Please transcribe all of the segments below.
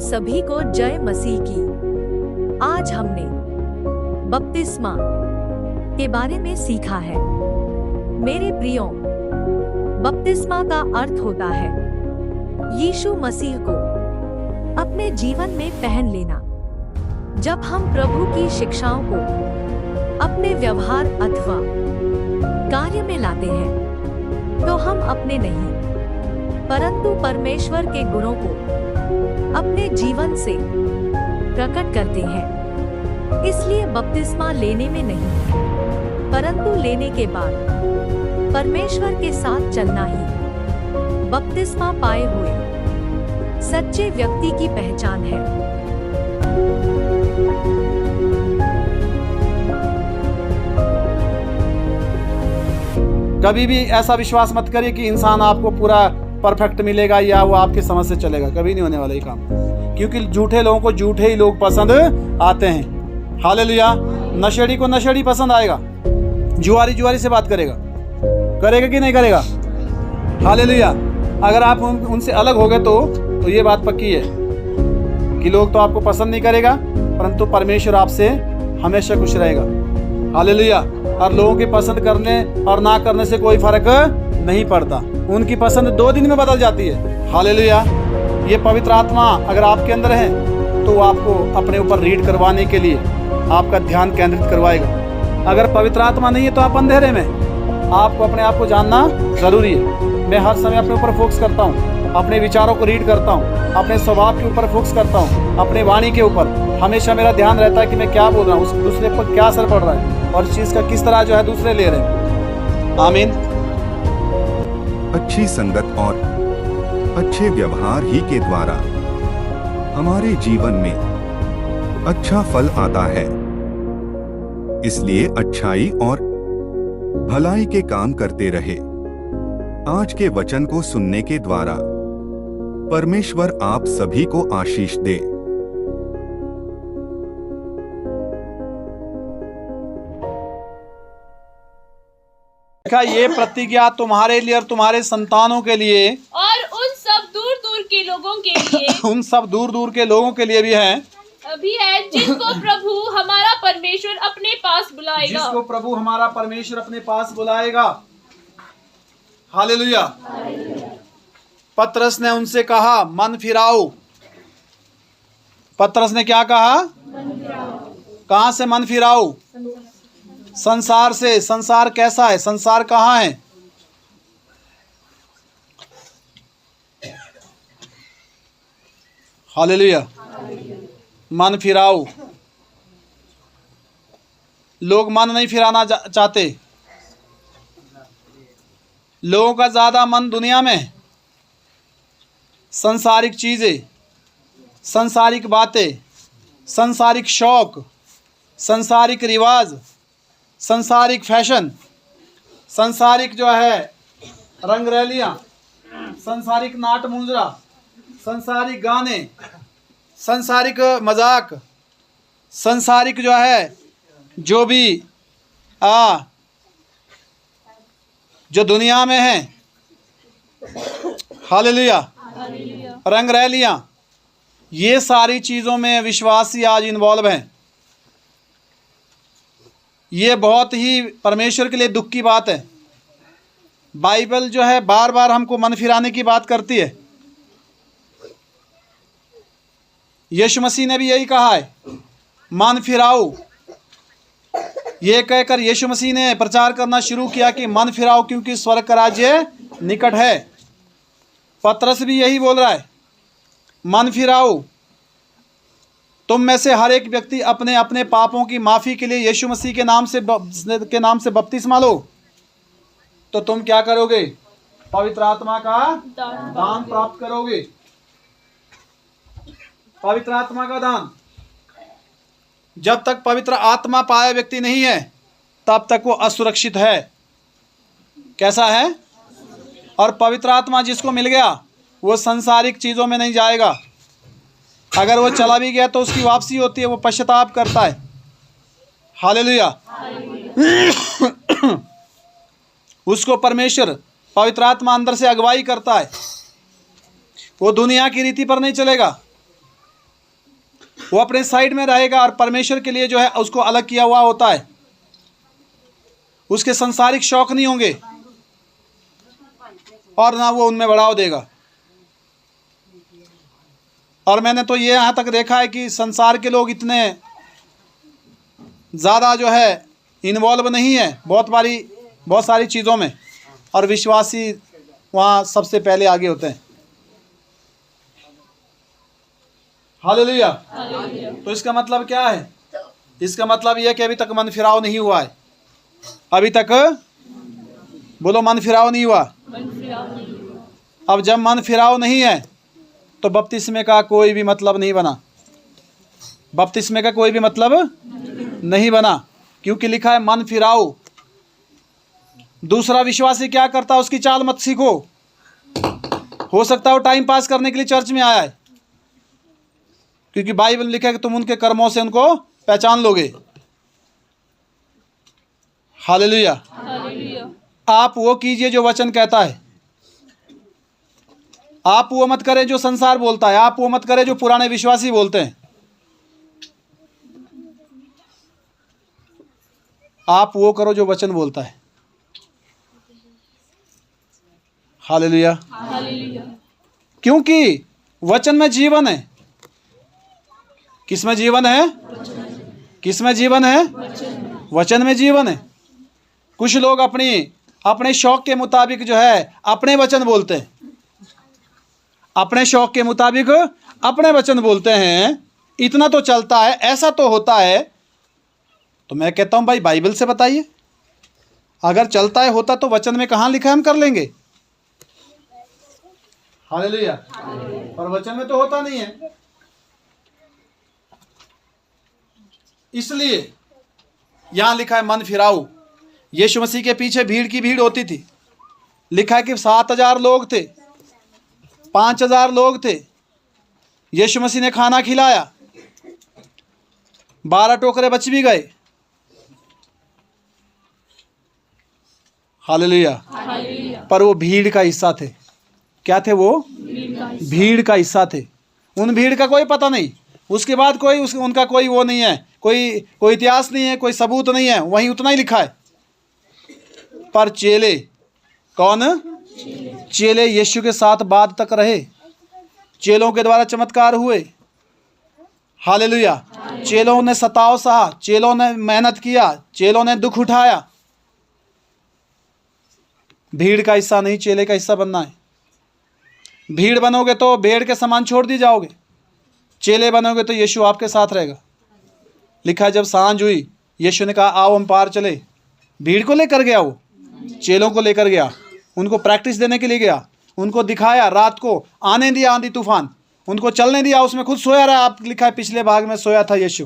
सभी को जय मसीह की। आज हमने बपतिस्मा के बारे में सीखा है। मेरे प्रियो, बपतिस्मा का अर्थ होता है यीशु मसीह को अपने जीवन में पहन लेना। जब हम प्रभु की शिक्षाओं को अपने व्यवहार अथवा कार्य में लाते हैं तो हम अपने नहीं परंतु परमेश्वर के गुणों को अपने जीवन से प्रकट करते हैं। इसलिए बपतिस्मा लेने में नहीं परंतु लेने के बाद परमेश्वर के साथ चलना ही बपतिस्मा पाए हुए सच्चे व्यक्ति की पहचान है। कभी भी ऐसा विश्वास मत करिए कि इंसान आपको पूरा परफेक्ट मिलेगा या वो आपकी समझ से चलेगा। कभी नहीं होने वाला ये काम, क्योंकि झूठे लोगों को झूठे ही लोग पसंद आते हैं। हालेलुया। नशेड़ी को नशेड़ी पसंद आएगा, जुआरी से बात करेगा कि नहीं करेगा। हालेलुया। अगर आप उनसे अलग हो गए तो ये बात पक्की है कि लोग तो आपको पसंद नहीं करेगा, परंतु परमेश्वर आपसे हमेशा खुश रहेगा। हालेलुया। और लोगों की पसंद करने और ना करने से कोई फर्क नहीं पड़ता, उनकी पसंद 2 दिन में बदल जाती है। हालेलुया। ये पवित्र आत्मा अगर आपके अंदर है तो आपको अपने ऊपर रीड करवाने के लिए आपका ध्यान केंद्रित करवाएगा। अगर पवित्र आत्मा नहीं है तो आप अंधेरे में। आपको अपने आप को जानना जरूरी है। मैं हर समय अपने ऊपर फोकस करता हूँ, अपने विचारों को रीड करता हूँ, अपने स्वभाव के ऊपर फोकस करता हूँ, अपने वाणी के ऊपर हमेशा मेरा ध्यान रहता है कि मैं क्या बोल रहा हूँ, उस दूसरे पर क्या असर पड़ रहा है और इस चीज़ का किस तरह जो है दूसरे ले रहे हैं। आमीन। अच्छी संगत और अच्छे व्यवहार ही के द्वारा हमारे जीवन में अच्छा फल आता है। इसलिए अच्छाई और भलाई के काम करते रहे। आज के वचन को सुनने के द्वारा परमेश्वर आप सभी को आशीष दे। ये प्रतिज्ञा तुम्हारे लिए और तुम्हारे संतानों के लिए और उन सब दूर दूर के लोगों के लिए उन सब दूर दूर के लोगों के लिए भी है जिसको प्रभु हमारा परमेश्वर अपने पास बुलाएगा। जिसको प्रभु हमारा परमेश्वर अपने पास बुलाएगा। हालेलुया। पतरस ने उनसे कहा मन फिराओ। पतरस ने क्या कहा? कहां से मन फिराओ? संसार से। संसार कैसा है? संसार कहाँ है? हालेलुया। मन फिराओ। लोग मन नहीं फिराना चाहते। लोगों का ज्यादा मन दुनिया में है। संसारिक चीजें, संसारिक बातें, संसारिक शौक, संसारिक रिवाज, संसारिक फैशन, संसारिक जो है रंगरैलियाँ, संसारिक नाट मुंजरा, संसारिक गाने, संसारिक मजाक, संसारिक जो है जो भी जो दुनिया में है। हालेलुया। रंगरैलियाँ, ये सारी चीज़ों में विश्वासी आज इन्वॉल्व हैं। ये बहुत ही परमेश्वर के लिए दुख की बात है। बाइबल जो है बार बार हमको मन फिराने की बात करती है। यीशु मसीह ने भी यही कहा है, मन फिराओ। ये कहकर यीशु मसीह ने प्रचार करना शुरू किया कि मन फिराओ क्योंकि स्वर्ग का राज्य निकट है। पतरस भी यही बोल रहा है, मन फिराओ। तुम में से हर एक व्यक्ति अपने अपने पापों की माफ़ी के लिए यीशु मसीह के नाम से बपतिस्मा लो, तो तुम क्या करोगे? पवित्र आत्मा का दान प्राप्त करोगे। पवित्र आत्मा का दान। जब तक पवित्र आत्मा पाया व्यक्ति नहीं है तब तक वो असुरक्षित है। कैसा है? और पवित्र आत्मा जिसको मिल गया वो संसारिक चीज़ों में नहीं जाएगा। अगर वो चला भी गया तो उसकी वापसी होती है, वो पश्चाताप करता है। हालेलुया। उसको परमेश्वर पवित्र आत्मा अंदर से अगुवाई करता है। वो दुनिया की रीति पर नहीं चलेगा, वो अपने साइड में रहेगा और परमेश्वर के लिए जो है उसको अलग किया हुआ होता है। उसके संसारिक शौक नहीं होंगे और ना वो उनमें बढ़ाव देगा। और मैंने तो ये यहाँ तक देखा है कि संसार के लोग इतने ज़्यादा जो है इन्वॉल्व नहीं है बहुत सारी चीज़ों में, और विश्वासी वहाँ सबसे पहले आगे होते हैं। हालेलुया। तो इसका मतलब क्या है? इसका मतलब यह कि अभी तक मन फिराव नहीं हुआ है। अभी तक बोलो, मन फिराव नहीं हुआ। अब जब मन फिराव नहीं है तो बपतिस्मे का कोई भी मतलब नहीं बना। बपतिस्मे का कोई भी मतलब नहीं बना, क्योंकि लिखा है मन फिराओ। दूसरा विश्वासी क्या करता है उसकी चाल मत सीखो। हो सकता है वो टाइम पास करने के लिए चर्च में आया है, क्योंकि बाइबल लिखा है कि तुम उनके कर्मों से उनको पहचान लोगे। हालेलुया। आप वो कीजिए जो वचन कहता है। आप वो मत करें जो संसार बोलता है। आप वो मत करें जो पुराने विश्वासी बोलते हैं। आप वो करो जो वचन बोलता है। हालेलुया। क्योंकि वचन में जीवन है। किसमें जीवन है? किसमें जीवन है? वचन में जीवन है। कुछ लोग अपने शौक के मुताबिक जो है अपने वचन बोलते हैं। अपने शौक के मुताबिक अपने वचन बोलते हैं। इतना तो चलता है, ऐसा तो होता है। तो मैं कहता हूं भाई बाइबल से बताइए। अगर चलता है होता तो वचन में कहाँ लिखा है हम कर लेंगे। हालेलुया। पर वचन में तो होता नहीं है। इसलिए यहां लिखा है मन फिराओ। यीशु मसीह के पीछे भीड़ की भीड़ होती थी। लिखा है कि 7,000 लोग थे, 5,000 लोग थे। यीशु मसीह ने खाना खिलाया, 12 टोकरे बच भी गए। हालेलुया। पर वो भीड़ का हिस्सा थे। क्या थे वो? भीड़ का हिस्सा थे। उन भीड़ का कोई पता नहीं। उसके बाद उनका कोई वो नहीं है, कोई इतिहास नहीं है, कोई सबूत नहीं है। वहीं उतना ही लिखा है। पर चेले कौन? चेले यीशु के साथ बाद तक रहे। चेलों के द्वारा चमत्कार हुए। हालेलुया। चेलों ने सताव सहा, चेलों ने मेहनत किया, चेलों ने दुख उठाया। भीड़ का हिस्सा नहीं, चेले का हिस्सा बनना है। भीड़ बनोगे तो भेड़ के समान छोड़ दी जाओगे। चेले बनोगे तो यीशु आपके साथ रहेगा। लिखा है जब सांझ हुई यीशु ने कहा आओ हम पार चले। भीड़ को लेकर गया, वो चेलों को लेकर गया, उनको प्रैक्टिस देने के लिए गया, उनको दिखाया। रात को आने दिया आंधी तूफान, उनको चलने दिया, उसमें खुद सोया रहा। आप लिखा है पिछले भाग में सोया था यीशु।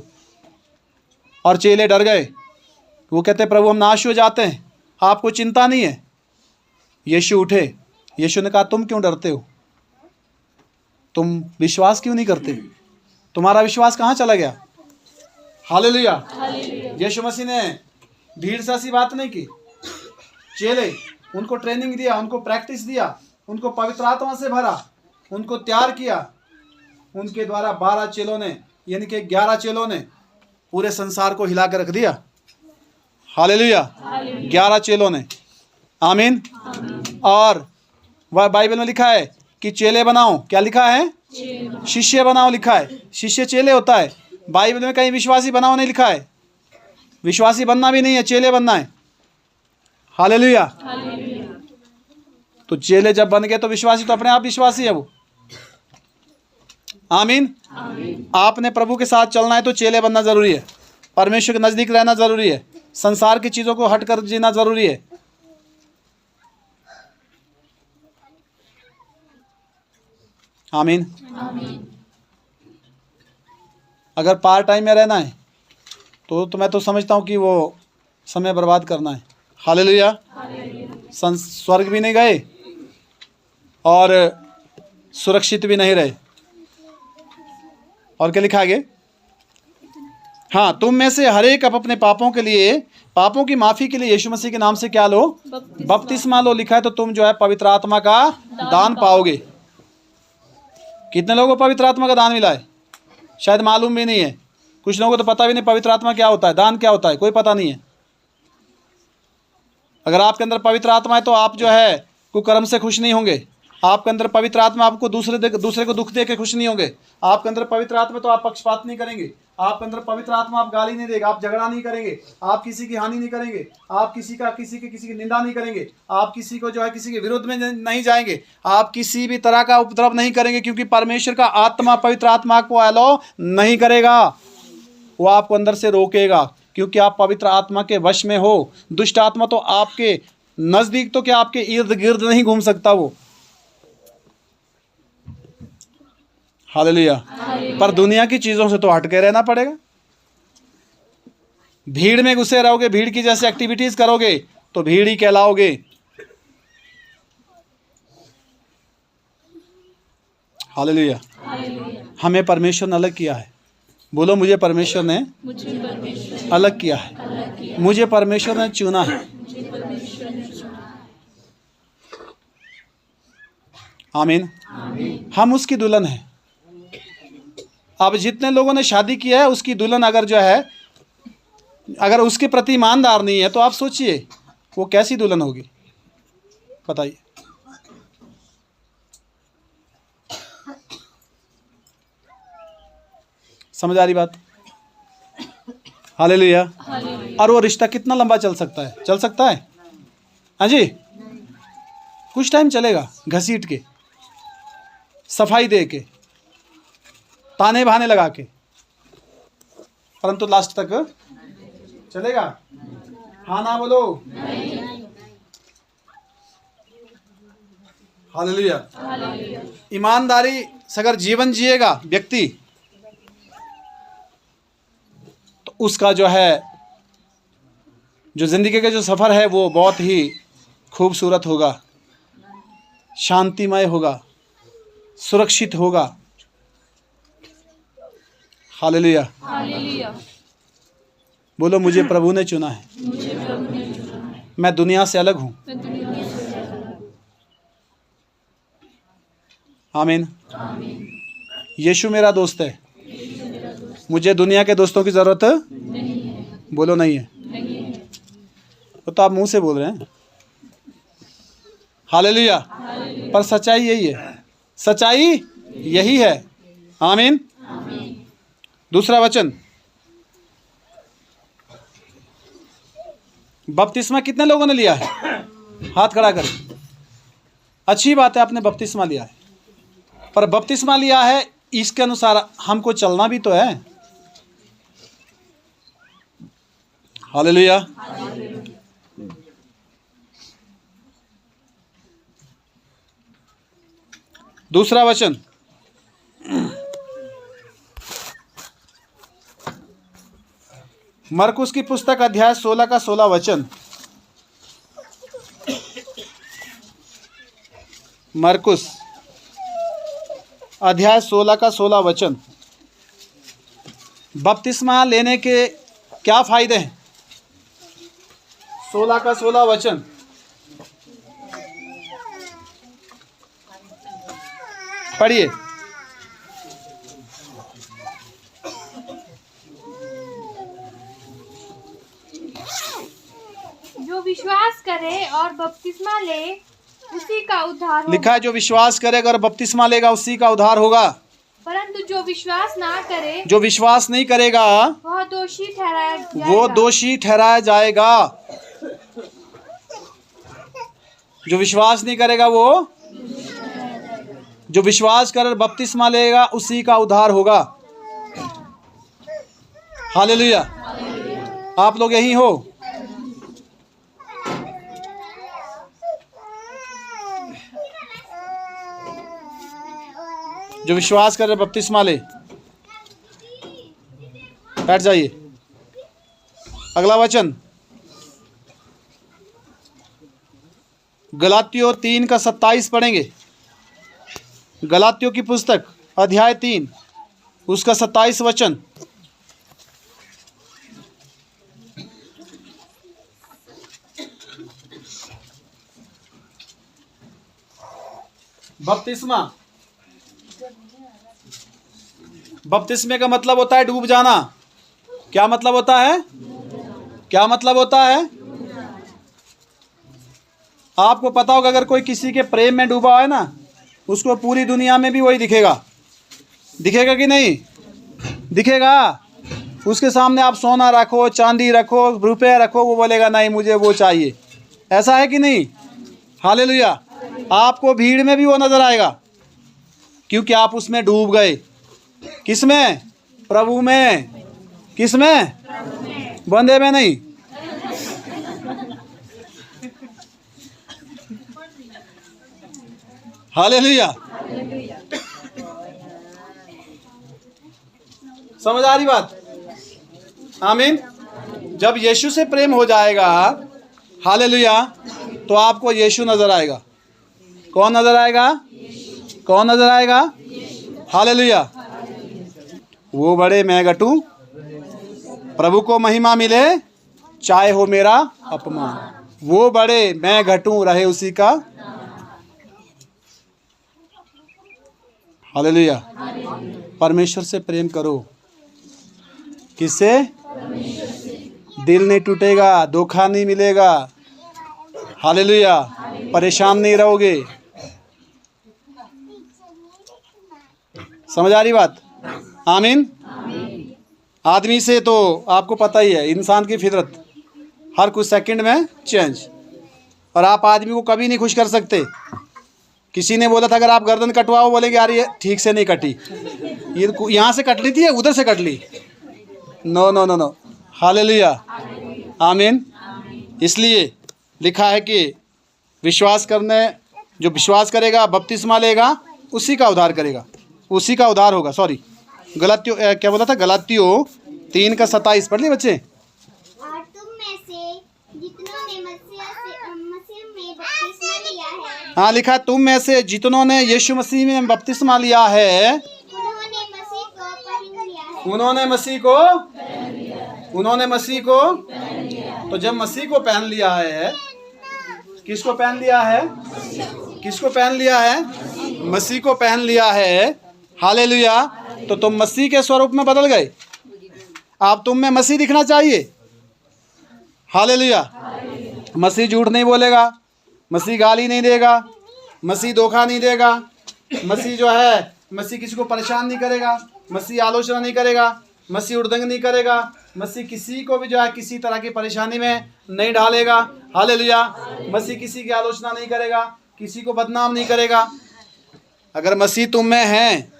और चेले डर गए। वो कहते प्रभु हम नाश हो जाते हैं, आपको चिंता नहीं है। यीशु उठे। यीशु ने कहा तुम क्यों डरते हो? तुम विश्वास क्यों नहीं करते? तुम्हारा विश्वास कहाँ चला गया? हालेलुया। यीशु मसीह ने भीड़ से ऐसी बात नहीं की। चेले, उनको ट्रेनिंग दिया, उनको प्रैक्टिस दिया, उनको पवित्र आत्मा से भरा, उनको तैयार किया। उनके द्वारा 12 चेलों ने यानी कि 11 चेलों ने पूरे संसार को हिला कर रख दिया। हालेलुया। 11 चेलों ने। आमीन। और वह बाइबल में लिखा है कि चेले बनाओ। क्या लिखा है? शिष्य बनाओ लिखा है। शिष्य चेले होता है। बाइबल में कहीं विश्वासी बनाओ नहीं लिखा है। विश्वासी बनना भी नहीं है, चेले बनना है। हालेलुया। तो चेले जब बन गए तो विश्वासी तो अपने आप विश्वासी है वो। आमीन। आपने प्रभु के साथ चलना है तो चेले बनना जरूरी है। परमेश्वर के नजदीक रहना जरूरी है। संसार की चीजों को हट कर जीना जरूरी है। आमीन। अगर पार्ट टाइम में रहना है तो मैं तो समझता हूँ कि वो समय बर्बाद करना है। हालेलुया। स्वर्ग भी नहीं गए और सुरक्षित भी नहीं रहे। और क्या लिखा आगे? हाँ, तुम में से हर एक अपने पापों के लिए, पापों की माफ़ी के लिए यीशु मसीह के नाम से क्या लो? बपतिस्मा लो लिखा है। तो तुम जो है पवित्र आत्मा का दान पाओगे। कितने लोगों को पवित्र आत्मा का दान मिला है? शायद मालूम भी नहीं है, कुछ लोगों को तो पता भी नहीं पवित्र आत्मा क्या होता है, दान क्या होता है, कोई पता नहीं है। अगर आपके अंदर पवित्र आत्मा है तो आप जो है कुकर्म से खुश नहीं होंगे। आपके अंदर पवित्र आत्मा आपको दूसरे को दुख दे के खुश नहीं होंगे। आपके अंदर पवित्र आत्मा तो आप पक्षपात नहीं करेंगे। आपके अंदर पवित्र आत्मा आप गाली नहीं देगा, आप झगड़ा नहीं करेंगे, आप किसी की हानि नहीं करेंगे, आप किसी की निंदा नहीं करेंगे, आप किसी को जो है किसी के विरुद्ध में नहीं जाएंगे, आप किसी भी तरह का उपद्रव नहीं करेंगे, क्योंकि परमेश्वर का आत्मा पवित्र आत्मा को अलाउ नहीं करेगा, वो आपको अंदर से रोकेगा, क्योंकि आप पवित्र आत्मा के वश में हो। दुष्ट आत्मा तो आपके नजदीक तो क्या आपके इर्द गिर्द नहीं घूम सकता वो। हालेलुया। पर दुनिया की चीजों से तो हट के रहना पड़ेगा। भीड़ में घुसे रहोगे, भीड़ की जैसे एक्टिविटीज करोगे तो भीड़ ही कहलाओगे। हालेलुया। हमें परमेश्वर ने अलग किया है। बोलो, मुझे परमेश्वर ने अलग किया है, मुझे परमेश्वर ने चुना है। आमीन। हम उसकी दुल्हन है। अब जितने लोगों ने शादी किया है उसकी दुल्हन अगर जो है अगर उसके प्रति ईमानदार नहीं है तो आप सोचिए वो कैसी दुल्हन होगी, बताइए। समझ आ रही बात? हालेलुया। और वो रिश्ता कितना लंबा चल सकता है? चल सकता है, हाँ जी, कुछ टाइम चलेगा, घसीट के, सफाई दे के, ताने बहाने लगा के, परंतु लास्ट तक चलेगा। हाँ ना बोलो। हालेलुया। ईमानदारी से अगर जीवन जिएगा व्यक्ति तो उसका जो है जो जिंदगी का जो सफर है वो बहुत ही खूबसूरत होगा, शांतिमय होगा, सुरक्षित होगा। हालेलुया। बोलो, मुझे प्रभु ने चुना है, मैं दुनिया से अलग हूं। आमीन। यीशु मेरा दोस्त है, मुझे दुनिया के दोस्तों की जरूरत बोलो नहीं है। तो आप मुंह से बोल रहे हैं। हालेलुया। पर सच्चाई यही है, सच्चाई यही है। आमीन। दूसरा वचन, बपतिस्मा कितने लोगों ने लिया है? हाथ खड़ा कर। अच्छी बात है, आपने बपतिस्मा लिया है, पर बपतिस्मा लिया है इसके अनुसार हमको चलना भी तो है। हालेलुया। दूसरा वचन, मरकुस की पुस्तक अध्याय 16 का 16 वचन। मरकुस अध्याय 16 का 16 वचन। बपतिस्मा लेने के क्या फायदे हैं? 16 का 16 वचन। पढ़िए। जो विश्वास करे और बपतिस्मा ले उसी का उद्धार होगा। लिखा है जो विश्वास करेगा और बपतिस्मा लेगा उसी का उद्धार होगा। परंतु जो विश्वास ना करे, जो विश्वास नहीं करेगा वह दोषी ठहराया जाएगा। वो दोषी ठहराया जाएगा। जो विश्वास नहीं करेगा वो, जो विश्वास कर बपतिस्मा लेगा उसी का उद्धार होगा। हालेलुया। आप लोग यही हो। जो विश्वास करे बपतिस्मा ले। बैठ जाइए। अगला वचन, गलातियों 3 का 27 पढ़ेंगे। गलातियों की पुस्तक अध्याय 3 उसका 27 वचन। बपतिस्मा बपतिस्मे का मतलब होता है डूब जाना। क्या मतलब होता है? क्या मतलब होता है? आपको पता होगा अगर कोई किसी के प्रेम में डूबा है ना, उसको पूरी दुनिया में भी वही दिखेगा। दिखेगा कि नहीं? दिखेगा। उसके सामने आप सोना रखो, चांदी रखो, रुपये रखो, वो बोलेगा नहीं मुझे वो चाहिए। ऐसा है कि नहीं? हालेलुया। आपको भीड़ में भी वो नजर आएगा, क्योंकि आप उसमें डूब गए। किसमें? प्रभु में। किसमें? बंदे में नहीं। हालेलुया। समझ आ रही बात? आमीन। जब यीशु से प्रेम हो जाएगा, हालेलुया, तो आपको यीशु नजर आएगा। कौन नजर आएगा? कौन नजर आएगा? हालेलुया। वो बड़े मैं घटूं, प्रभु को महिमा मिले, चाहे हो मेरा अपमान। वो बड़े मैं घटूं, रहे उसी का। हालेलुया। परमेश्वर से प्रेम करो। किससे? दिल नहीं टूटेगा, धोखा नहीं मिलेगा। हालेलुया। परेशान नहीं रहोगे। समझ आ रही बात? आमीन। आदमी से तो आपको पता ही है, इंसान की फितरत हर कुछ सेकंड में चेंज, और आप आदमी को कभी नहीं खुश कर सकते। किसी ने बोला था अगर आप गर्दन कटवाओ, बोलेंगे यार ये ठीक से नहीं कटी, ये यहाँ से कट ली थी या उधर से कट ली। No no no no. Hallelujah. आमीन। इसलिए लिखा है कि विश्वास करने, जो विश्वास करेगा, बपतिस्मा लेगा, उसी का उद्धार करेगा, उसी का उद्धार होगा। सॉरी, गलातियों क्या बोला था? गलातियों 3:27 पढ़ लिए बच्चे। और तुम में से जितनों ने मसीह में बपतिस्मा लिया है, हाँ लिखा, तुम में से जितनों ने यीशु मसीह में बपतिस्मा लिया है, उन्होंने मसीह को पहन लिया है। उन्होंने मसीह को, उन्होंने मसीह को। तो जब मसीह को पहन लिया है, किसको पहन लिया है? किसको पहन लिया है? मसीह को पहन लिया है। हालेलुया। तो तुम मसीह के स्वरूप में बदल गए। आप तुम में मसीह दिखना चाहिए। हालेलुया। मसीह झूठ नहीं बोलेगा, मसीह गाली नहीं देगा, मसीह धोखा नहीं देगा, मसीह जो है, मसीह किसी को परेशान नहीं करेगा, मसीह आलोचना नहीं करेगा, मसीह उड़दंग नहीं करेगा, मसीह किसी को भी जो है किसी तरह की परेशानी में नहीं डालेगा। हालेलुया। मसीह किसी की आलोचना नहीं करेगा, किसी को बदनाम नहीं करेगा। अगर मसीह तुम में है,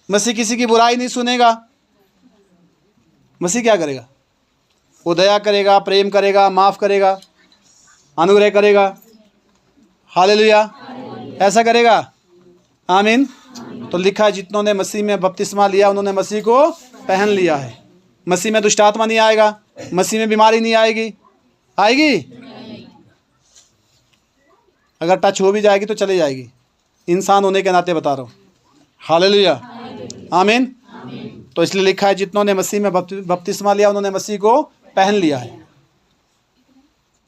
मसीह किसी की बुराई नहीं सुनेगा। मसीह क्या करेगा? वो दया करेगा, प्रेम करेगा, माफ़ करेगा, अनुग्रह करेगा। हालेलुया। ऐसा करेगा। आमीन। तो लिखा है जितनों ने मसीह में बपतिस्मा लिया, उन्होंने मसीह को पहन लिया है। मसीह में दुष्ट आत्मा नहीं आएगा, मसीह में बीमारी नहीं आएगी। आएगी? अगर टच हो भी जाएगी तो चली जाएगी। इंसान होने के नाते बता रहा हूँ। हालेलुया। आमीन। तो इसलिए लिखा है जितनों ने मसीह में बपतिस्मा लिया, उन्होंने मसीह को पहन लिया है।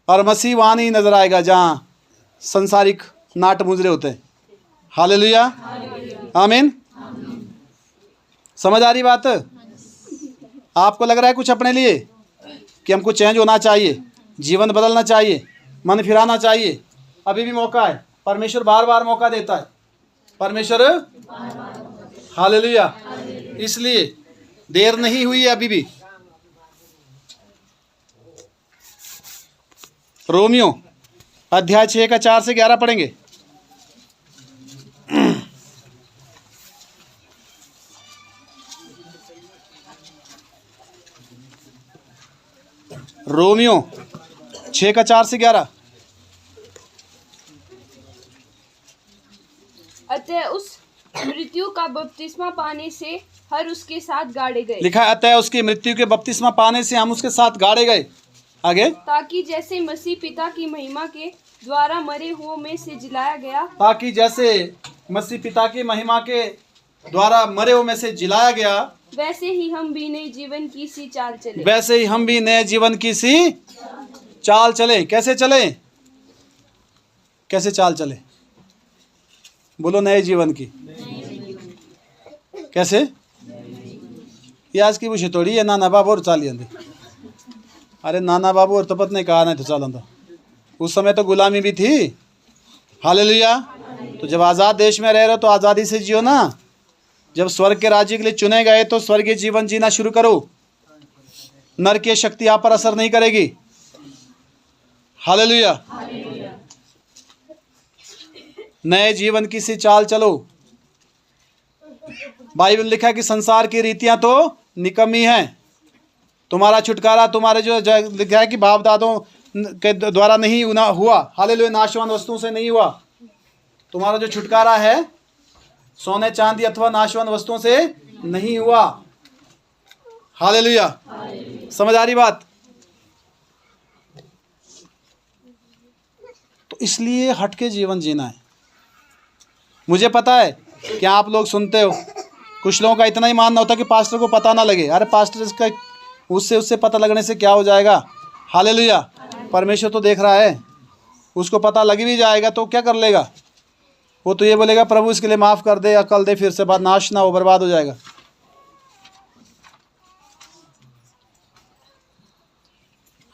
और मसीह वहाँ नहीं नजर आएगा जहाँ संसारिक नाट मुजरे होते हैं। हालेलुया। आमीन। समझ आ रही बात? आपको लग रहा है कुछ अपने लिए कि हमको चेंज होना चाहिए, जीवन बदलना चाहिए, मन फिराना चाहिए? अभी भी मौका है। परमेश्वर बार बार मौका देता है। परमेश्वर, हालेलुया। इसलिए देर नहीं हुई है अभी भी। रोमियो अध्याय 6 का 4 से 11 पढ़ेंगे। रोमियो 6 का 4 से 11। अतः उस मृत्यु का बपतिस्मा पाने से हर उसके साथ गाड़े गए। लिखा है अतः उसकी मृत्यु के बपतिस्मा पाने से हम उसके साथ गाड़े गए। आगे, ताकि जैसे मसीह पिता की महिमा के द्वारा मरे हुओं में से जिलाया गया, ताकि जैसे मसीह पिता की महिमा के द्वारा मरे हुओं में से जिलाया गया, वैसे ही हम भी नए जीवन की सी चाल चले। वैसे ही हम भी नए जीवन की सी चाल चले। कैसे चले? कैसे चाल चले? बोलो, नए जीवन की। कैसे? ये आज की वो थोड़ी है नाना बाबू और चाली आंदी। अरे नाना बाबू और तपत ने कहा नहीं तो चाल आंदा। उस समय तो गुलामी भी थी। हालेलुया। तो जब आज़ाद देश में रह रहे हो तो आज़ादी से जियो ना। जब स्वर्ग के राज्य के लिए चुने गए तो स्वर्गीय जीवन जीना शुरू करो। नर की शक्ति आप पर असर नहीं करेगी। हालेलुया। नए जीवन की सी चाल चलो। बाइबल लिखा है कि संसार की रीतियां तो निकम्मी हैं। तुम्हारा छुटकारा तुम्हारे जो लिखा है कि बाप दादों के द्वारा नहीं हुआ। हालेलुया। नाशवान वस्तुओं से नहीं हुआ। तुम्हारा जो छुटकारा है सोने चांदी अथवा नाशवान वस्तुओं से नहीं हुआ। हालेलुया। समझ आ रही बात? तो इसलिए हट के जीवन जीना है। मुझे पता है कि आप लोग सुनते हो, कुछ लोगों का इतना ही मानना होता है कि पास्टर को पता ना लगे। अरे पास्टर इसका उससे पता लगने से क्या हो जाएगा। हालेलुया। परमेश्वर तो देख रहा है। उसको पता लग भी जाएगा तो क्या कर लेगा? वो तो ये बोलेगा प्रभु इसके लिए माफ़ कर दे, अकल दे, फिर से बाद नाश ना हो, बर्बाद हो जाएगा।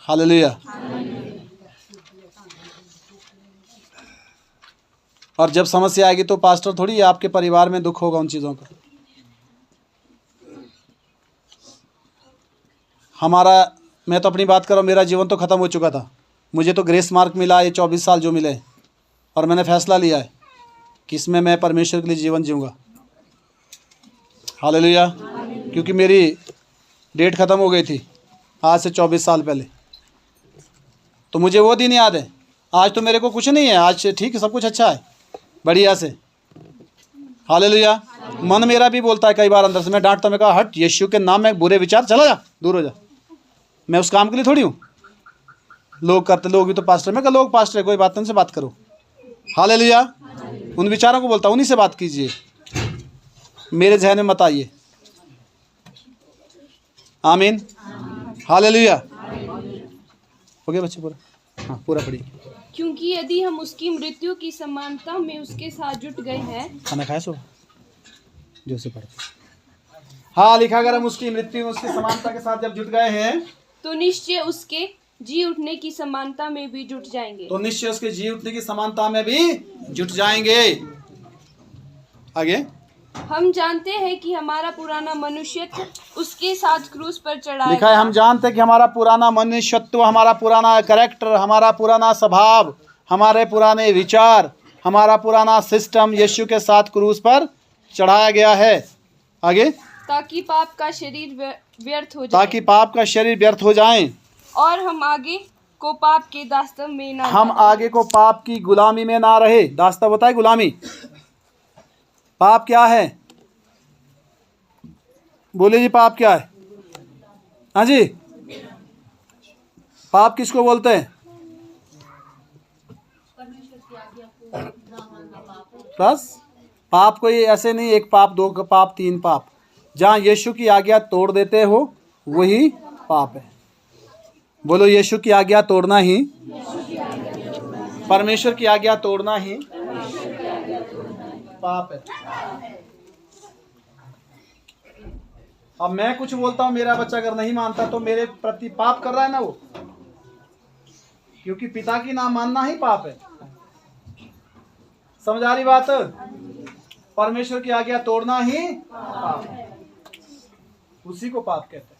हालेलुया। और जब समस्या आएगी तो पास्टर थोड़ी, आपके परिवार में दुख होगा उन चीज़ों का। मैं तो अपनी बात कर रहा हूँ, मेरा जीवन तो ख़त्म हो चुका था। मुझे तो ग्रेस मार्क मिला ये 24 साल जो मिले, और मैंने फैसला लिया है कि इसमें मैं परमेश्वर के लिए जीवन जीऊँगा। हालेलुया। क्योंकि मेरी डेट ख़त्म हो गई थी आज से 24 साल पहले। तो मुझे वो दिन याद है। आज तो मेरे को कुछ नहीं है, आज ठीक है, सब कुछ अच्छा है, बढ़िया से। हालेलुया। मन मेरा भी बोलता है कई बार अंदर से, मैं डांटता, मैं कहा हट यीशु के नाम में बुरे विचार, चला जा, दूर हो जा। मैं उस काम के लिए थोड़ी हूँ। लोग करते, लोग भी तो पास्टर, मैं कहा लोग पास्टर है, कोई बात नहीं, उनसे बात करो। हालेलुया। उन विचारों को बोलता, उन्हीं से बात कीजिए, मेरे जहन में मत आइए। आमीन। हालेलुया। हो गया बच्चे पूरा? हाँ पूरा पढ़िए। क्योंकि यदि हम उसकी मृत्यु की समानता में उसके साथ जुट गए हैं। खाना खाया सो जो से पढ़ते। हाँ लिखा, अगर हम उसकी मृत्यु में उसकी समानता के साथ जब जुट गए हैं तो निश्चय उसके जी उठने की समानता में भी जुट जाएंगे। तो निश्चय उसके जी उठने की समानता में भी जुट जाएंगे। आगे। हम जानते हैं कि हमारा पुराना मनुष्यत्व उसके साथ क्रूस पर चढ़ाया लिखा है, हम जानते हैं कि हमारा पुराना मनुष्यत्व, हमारा पुराना कैरेक्टर, हमारा पुराना स्वभाव, हमारे पुराने विचार, हमारा पुराना सिस्टम यीशु के साथ क्रूस पर चढ़ाया गया है। आगे। ताकि पाप का शरीर व्यर्थ हो जाए। ताकि पाप का शरीर व्यर्थ हो जाए और हम आगे को पाप के दास्तव में ना, हम आगे को पाप की गुलामी में ना रहे। दास्तव होता है गुलामी। पाप क्या है? बोले जी पाप क्या है? हाँ जी, पाप किसको बोलते हैं? बस पाप कोई ऐसे नहीं एक पाप, दो पाप, तीन पाप। जहाँ यीशु की आज्ञा तोड़ देते हो वही पाप है। बोलो यीशु की आज्ञा तोड़ना ही, परमेश्वर की आज्ञा तोड़ना ही पाप है। अब मैं कुछ बोलता हूँ, मेरा बच्चा अगर नहीं मानता तो मेरे प्रति पाप कर रहा है ना वो, क्योंकि पिता की ना मानना ही पाप है। समझ आ रही बात? परमेश्वर की आज्ञा तोड़ना ही पाप है, उसी को पाप कहते हैं।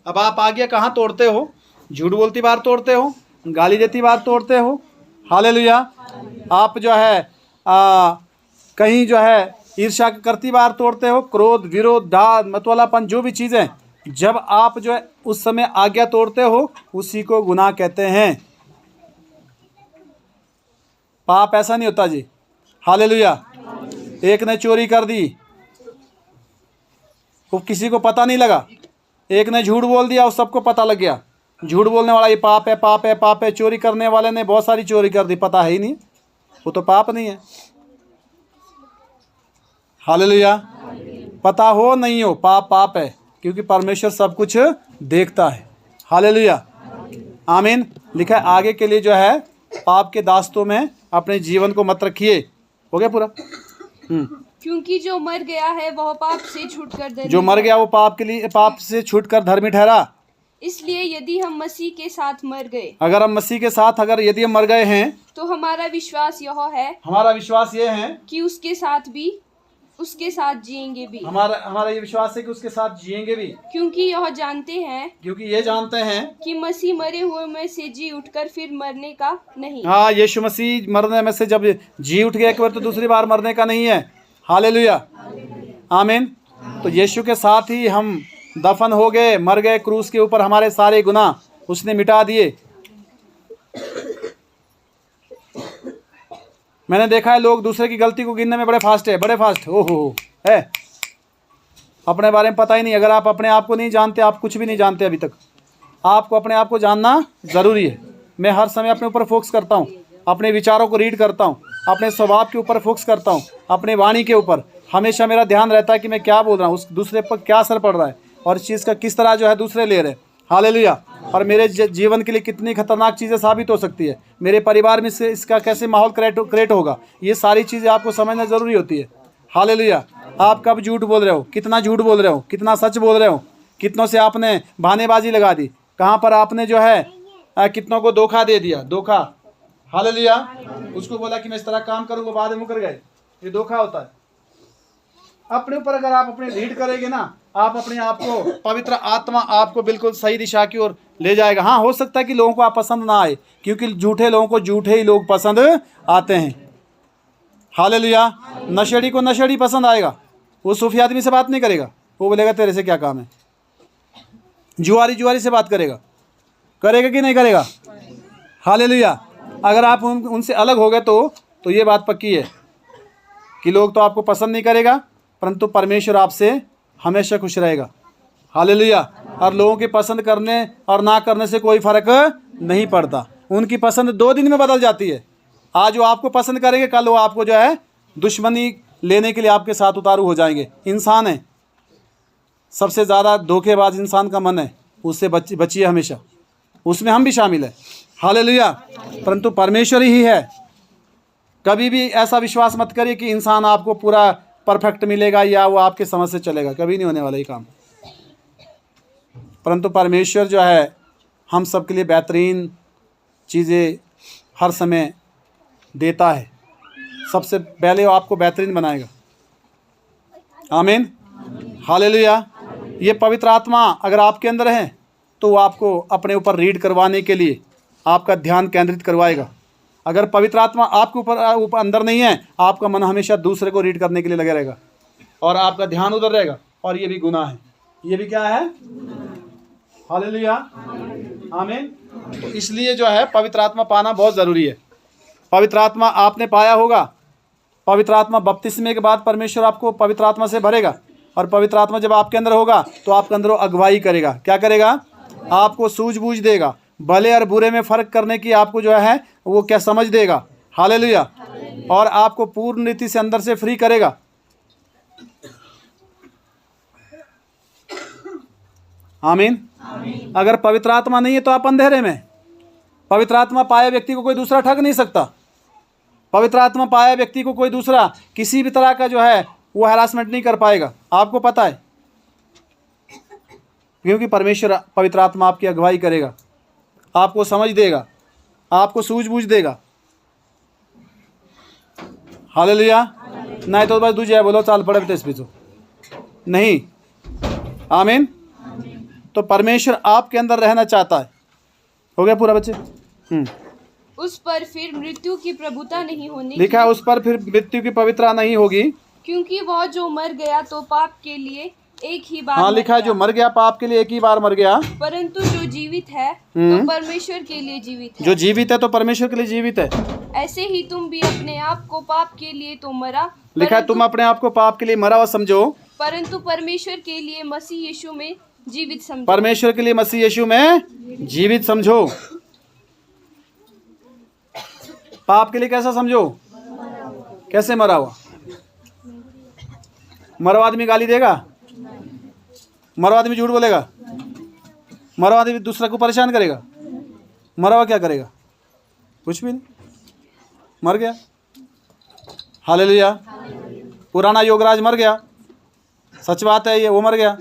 अब आप आज्ञा कहाँ तोड़ते हो? झूठ बोलती बार तोड़ते हो, गाली देती बार तोड़ते हो। हालेलुया। आप जो है कहीं जो है ईर्ष्या करती बार तोड़ते हो, क्रोध, विरोध, दाद, मतवालापन, जो भी चीज़ें, जब आप जो है उस समय आज्ञा तोड़ते हो उसी को गुनाह कहते हैं। पाप ऐसा नहीं होता जी। हालेलुया। एक ने चोरी कर दी, वो किसी को पता नहीं लगा। एक ने झूठ बोल दिया, उस सबको पता लग गया। झूठ बोलने वाला ये पाप है, पाप है, पाप है। चोरी करने वाले ने बहुत सारी चोरी कर दी, पता है ही नहीं, वो तो पाप नहीं है। हालेलुया। पता हो नहीं हो, पाप पाप है, क्योंकि परमेश्वर सब कुछ देखता है। हालेलुया। आमीन। लिखा है आगे के लिए जो है पाप के दास्तों में अपने जीवन को मत रखिए। हो गया पूरा? क्योंकि जो मर गया है वह पाप से छूटकर धर्मी जो मर गया वो पाप से छूटकर धर्मी ठहरा। इसलिए यदि हम मसीह के साथ मर गए, अगर हम मसीह के साथ यदि हम मर गए हैं, तो हमारा विश्वास हमारा विश्वास ये है कि उसके साथ जिएंगे भी। हमारा ये विश्वास है कि उसके साथ जिएंगे भी, क्योंकि यह जानते हैं क्योंकि ये जानते हैं कि मसीह मरे हुए में से जी उठकर फिर मरने का नहीं। हाँ, यीशु मसीह मरने में से जब जी उठ गया एक बार तो दूसरी बार मरने का नहीं है। हालेलुया, आमीन। तो यीशु के साथ ही हम दफन हो गए, मर गए क्रूस के ऊपर, हमारे सारे गुनाह उसने मिटा दिए। मैंने देखा है लोग दूसरे की गलती को गिनने में बड़े फास्ट ओहो है, अपने बारे में पता ही नहीं। अगर आप अपने आप को नहीं जानते, आप कुछ भी नहीं जानते अभी तक। आपको अपने आप को जानना ज़रूरी है। मैं हर समय अपने ऊपर फोकस करता हूँ, अपने विचारों को रीड करता हूँ, अपने स्वभाव के ऊपर फोकस करता हूँ, अपने वाणी के ऊपर हमेशा मेरा ध्यान रहता है कि मैं क्या बोल रहा हूँ, उस दूसरे पर क्या असर पड़ रहा है और इस चीज़ का किस तरह जो है दूसरे ले रहे हैं। हालेलुया। और मेरे जीवन के लिए कितनी खतरनाक चीज़ें साबित हो सकती है, मेरे परिवार में से इसका कैसे माहौल क्रिएट होगा, ये सारी चीज़ें आपको समझना ज़रूरी होती है। हालेलुया। आप कब झूठ बोल रहे हो, कितना झूठ बोल रहे हो, कितना सच बोल रहे हो, कितनों से आपने बहानेबाजी लगा दी, कहाँ पर आपने जो है कितनों को धोखा दे दिया, धोखा। हालेलुया। उसको बोला कि मैं इस तरह काम करूँ, वो बाद में मुकर गए, ये धोखा होता है। अपने ऊपर अगर आप अपने लीड करेंगे ना, आप अपने आप को, पवित्र आत्मा आपको बिल्कुल सही दिशा की ओर ले जाएगा। हाँ, हो सकता है कि लोगों को आप पसंद ना आए, क्योंकि झूठे लोगों को झूठे ही लोग पसंद आते हैं। हालेलुया। नशेड़ी को नशेड़ी पसंद आएगा, वो सूफी आदमी से बात नहीं करेगा, वो बोलेगा तेरे से क्या काम है। जुआरी से बात करेगा कि नहीं करेगा। हालेलुया। अगर आप उनसे अलग हो गए तो ये बात पक्की है कि लोग तो आपको पसंद नहीं करेगा, परंतु परमेश्वर आपसे हमेशा खुश रहेगा। हालेलुया। और लोगों के पसंद करने और ना करने से कोई फ़र्क नहीं पड़ता, उनकी पसंद 2 दिन में बदल जाती है। आज वो आपको पसंद करेंगे, कल वो आपको जो है दुश्मनी लेने के लिए आपके साथ उतारू हो जाएंगे। इंसान है, सबसे ज़्यादा धोखेबाज इंसान का मन है, उससे बचिए हमेशा, उसमें हम भी शामिल है। हालेलुया। परंतु परमेश्वर ही है। कभी भी ऐसा विश्वास मत करिए कि इंसान आपको पूरा परफेक्ट मिलेगा या वो आपके समझ से चलेगा, कभी नहीं होने वाला ये काम। परंतु परमेश्वर जो है हम सब के लिए बेहतरीन चीज़ें हर समय देता है। सबसे पहले वो आपको बेहतरीन बनाएगा। आमीन। हालेलुया। ये पवित्र आत्मा अगर आपके अंदर है तो वो आपको अपने ऊपर रीड करवाने के लिए आपका ध्यान केंद्रित करवाएगा। अगर पवित्र आत्मा आपके ऊपर अंदर नहीं है, आपका मन हमेशा दूसरे को रीड करने के लिए लगे रहेगा और आपका ध्यान उधर रहेगा, और ये भी गुनाह है। ये भी क्या है? हालेलुया। आमीन। तो इसलिए जो है पवित्र आत्मा पाना बहुत ज़रूरी है। पवित्र आत्मा आपने पाया होगा, पवित्र आत्मा बपतिस्मे के बाद परमेश्वर आपको पवित्र आत्मा से भरेगा, और पवित्र आत्मा जब आपके अंदर होगा तो आपके अंदर अगुवाई करेगा। क्या करेगा? आपको सूझबूझ देगा, भले और बुरे में फ़र्क करने की आपको जो है वो क्या समझ देगा। हालेलुया। और आपको पूर्ण रीति से अंदर से फ्री करेगा। आमीन। अगर पवित्र आत्मा नहीं है तो आप अंधेरे में। पवित्र आत्मा पाया व्यक्ति को कोई दूसरा ठग नहीं सकता। पवित्र आत्मा पाया व्यक्ति को कोई दूसरा किसी भी तरह का जो है वो हैरासमेंट नहीं कर पाएगा। आपको पता है, क्योंकि परमेश्वर पवित्र आत्मा आपकी अगुवाई करेगा, आपको समझ देगा, आपको सूझबूझ देगा। हालेलुया। नहीं तो बस दूजे बोलो चाल पड़े तो इस बीचो नहीं। आमीन। तो परमेश्वर आपके अंदर रहना चाहता है। हो गया पूरा बच्चे? उस पर फिर मृत्यु की प्रभुता नहीं होनी। लिखा है उस पर फिर मृत्यु की पवित्रता नहीं होगी, क्योंकि वह जो मर गया तो पाप के लिए एक ही बार। हाँ, लिखा है जो मर गया पाप के लिए एक ही बार मर गया, परंतु जो जीवित है तो परमेश्वर के लिए जीवित है। जो जीवित है तो परमेश्वर के लिए जीवित है। ऐसे ही तुम भी अपने आप को पाप के लिए तो मरा। लिखा है तुम अपने आप को पाप के लिए मरा हुआ समझो, परंतु परमेश्वर के लिए मसीह यीशु में जीवित समझो। परमेश्वर के लिए मसीह यीशु में जीवित समझो। पाप के लिए कैसा समझो? कैसे मरा हुआ? मरा हुआ आदमी गाली देगा? मरा हुआ आदमी झूठ बोलेगा? मरा हुआ आदमी दूसरा को परेशान करेगा? मरा हुआ क्या करेगा? कुछ भी नहीं, मर गया। हालेलुया। पुराना योगराज मर गया, सच बात है ये, वो मर गया।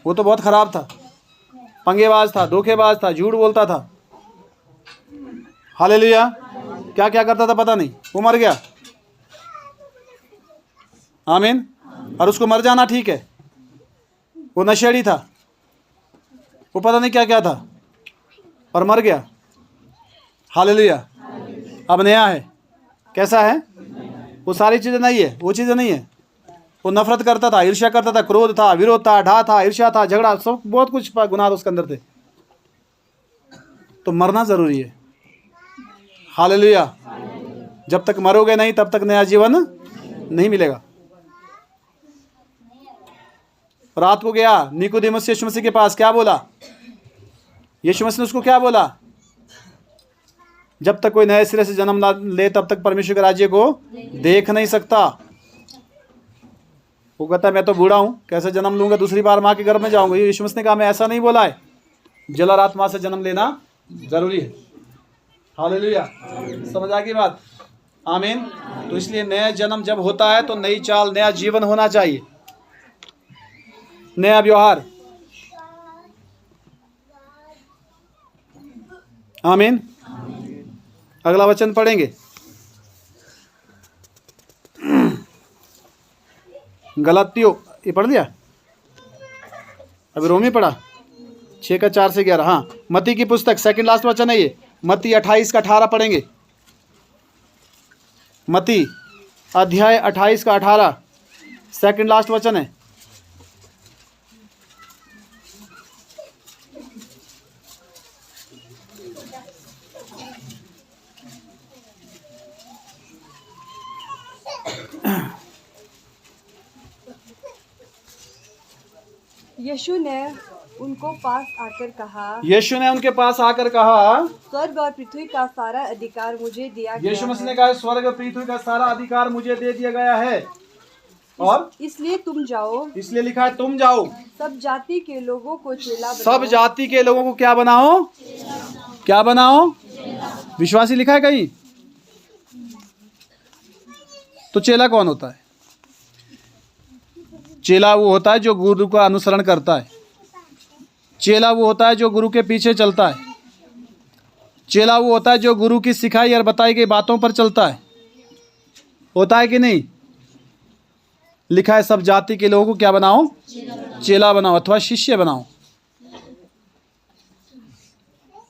वो तो बहुत ख़राब था, पंगेबाज था, धोखेबाज था, झूठ बोलता था। हालेलुया। क्या क्या करता था पता नहीं, वो मर गया। आमीन। और उसको मर जाना ठीक है, वो नशेड़ी था, वो पता नहीं क्या क्या था, पर मर गया। हालेलुया। अब नया है। कैसा है? वो सारी चीज़ें नहीं है, वो चीज़ें नहीं है। वो नफरत करता था, ईर्ष्या करता था, क्रोध था, विरोध था, ढा था, ईर्ष्या था, झगड़ा, सब बहुत कुछ गुनाह उसके अंदर थे। तो मरना ज़रूरी है। हालेलुया। जब तक मरोगे नहीं तब तक नया जीवन नहीं मिलेगा। रात को गया निकोदेमुस यीशु मसीह के पास, क्या बोला? यीशु मसीह ने उसको क्या बोला? जब तक कोई नए सिरे से जन्म ना ले तब तक परमेश्वर के राज्य को देख नहीं सकता। वो कहता है मैं तो बूढ़ा हूँ, कैसे जन्म लूँगा, दूसरी बार माँ के गर्भ में जाऊँगा। यीशु मसीह ने कहा मैं ऐसा नहीं बोला है, जल और आत्मा से जन्म लेना जरूरी है। हालेलुया। समझ आ गई बात? आमीन। तो इसलिए नया जन्म जब होता है तो नई चाल, नया जीवन होना चाहिए, नया व्यवहार। आमीन। अगला वचन पढ़ेंगे, गलातियों, ये पढ़ दिया, अभी रोमी पढ़ा 6 का 4 से 11। हाँ, मत्ती की पुस्तक, सेकंड लास्ट वचन है ये, मत्ती 28 का 18 पढ़ेंगे। मत्ती अध्याय 28 का 18 सेकंड लास्ट वचन है। यीशु ने उनको पास आकर कहा, यीशु ने उनके पास आकर कहा, स्वर्ग और पृथ्वी का सारा अधिकार मुझे दिया गया यीशु मसीह ने है। कहा स्वर्ग और पृथ्वी का सारा अधिकार मुझे दे दिया गया है, और इसलिए तुम जाओ, इसलिए लिखा है तुम जाओ, सब जाति के लोगों को चेला सब बनाओ। जाति के लोगों को क्या बनाओ? क्या बनाओ? विश्वासी लिखा है कहीं? तो चेला कौन होता है? चेला वो होता है जो गुरु का अनुसरण करता है। चेला वो होता है जो गुरु के पीछे चलता है। चेला वो होता है जो गुरु की सिखाई और बताई गई बातों पर चलता है। होता है कि नहीं? लिखा है सब जाति के लोगों को क्या बनाओ? चेला बनाओ अथवा शिष्य बनाओ।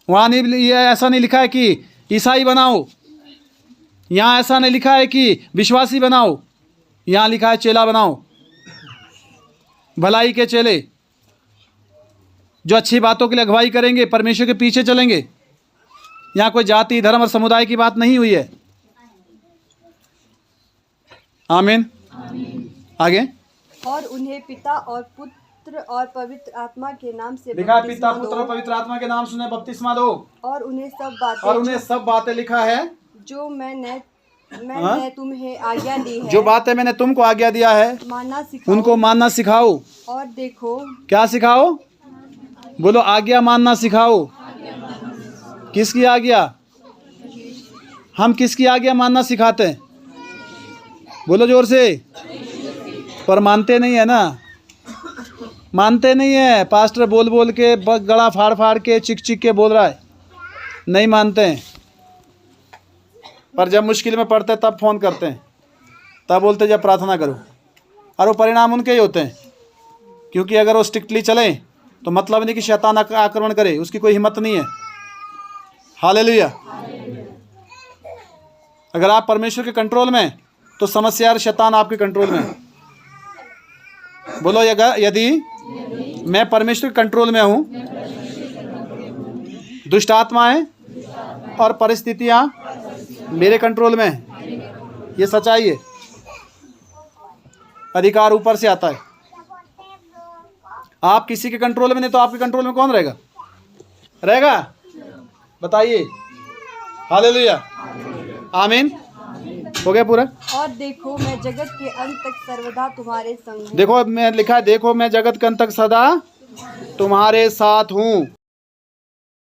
वहाँ नहीं, ये ऐसा नहीं लिखा है कि ईसाई बनाओ, यहाँ ऐसा नहीं लिखा है कि विश्वासी बनाओ, यहाँ लिखा है चेला बनाओ। भलाई के चेले जो अच्छी बातों के लिए अगुवाई करेंगे, परमेश्वर के पीछे चलेंगे। यहाँ कोई जाति, धर्म और समुदाय की बात नहीं हुई है। आमीन। आगे, और उन्हें पिता और पुत्र और पवित्र आत्मा के नाम से लिखा है बपतिस्मा पिता, पुत्र दो, और पवित्र आत्मा के नाम सुने बपतिस्मा दो। और उन्हें सब बातें लिखा है जो मैंने तुम्हें आज्ञा दी है, जो बातें मैंने तुमको आज्ञा दिया है मानना सिखाओ। उनको मानना सिखाओ। और देखो, क्या सिखाओ? बोलो, आज्ञा मानना सिखाओ। किसकी आज्ञा? हम किसकी आज्ञा मानना सिखाते हैं? बोलो जोर से। पर मानते नहीं है ना, मानते नहीं है। पास्टर बोल बोल के, गला फाड़ फाड़ के, चिक चिक के बोल रहा है, नहीं मानते हैं। पर जब मुश्किल में पड़ते तब फ़ोन करते हैं, तब बोलते जब प्रार्थना करो, और वो परिणाम उनके ही होते हैं। क्योंकि अगर वो स्ट्रिक्टली चलें तो मतलब नहीं कि शैतान आक्रमण करे, उसकी कोई हिम्मत नहीं है। हालेलुया। अगर आप परमेश्वर के कंट्रोल में, तो समस्या और शैतान आपके कंट्रोल में है। बोलो, यदि मैं परमेश्वर के कंट्रोल में हूँ, दुष्ट आत्माएं और परिस्थितियाँ मेरे कंट्रोल में है। ये सच्चाई है। अधिकार ऊपर से आता है। आप किसी के कंट्रोल में नहीं तो आपके कंट्रोल में कौन रहेगा? बताइए। हालेलुया। आमीन। हो गया पूरा? और देखो, मैं जगत के अंत तक सर्वदा तुम्हारे संग हूँ। देखो, मैं लिखा है, देखो मैं जगत के अंत तक सदा तुम्हारे साथ हूँ।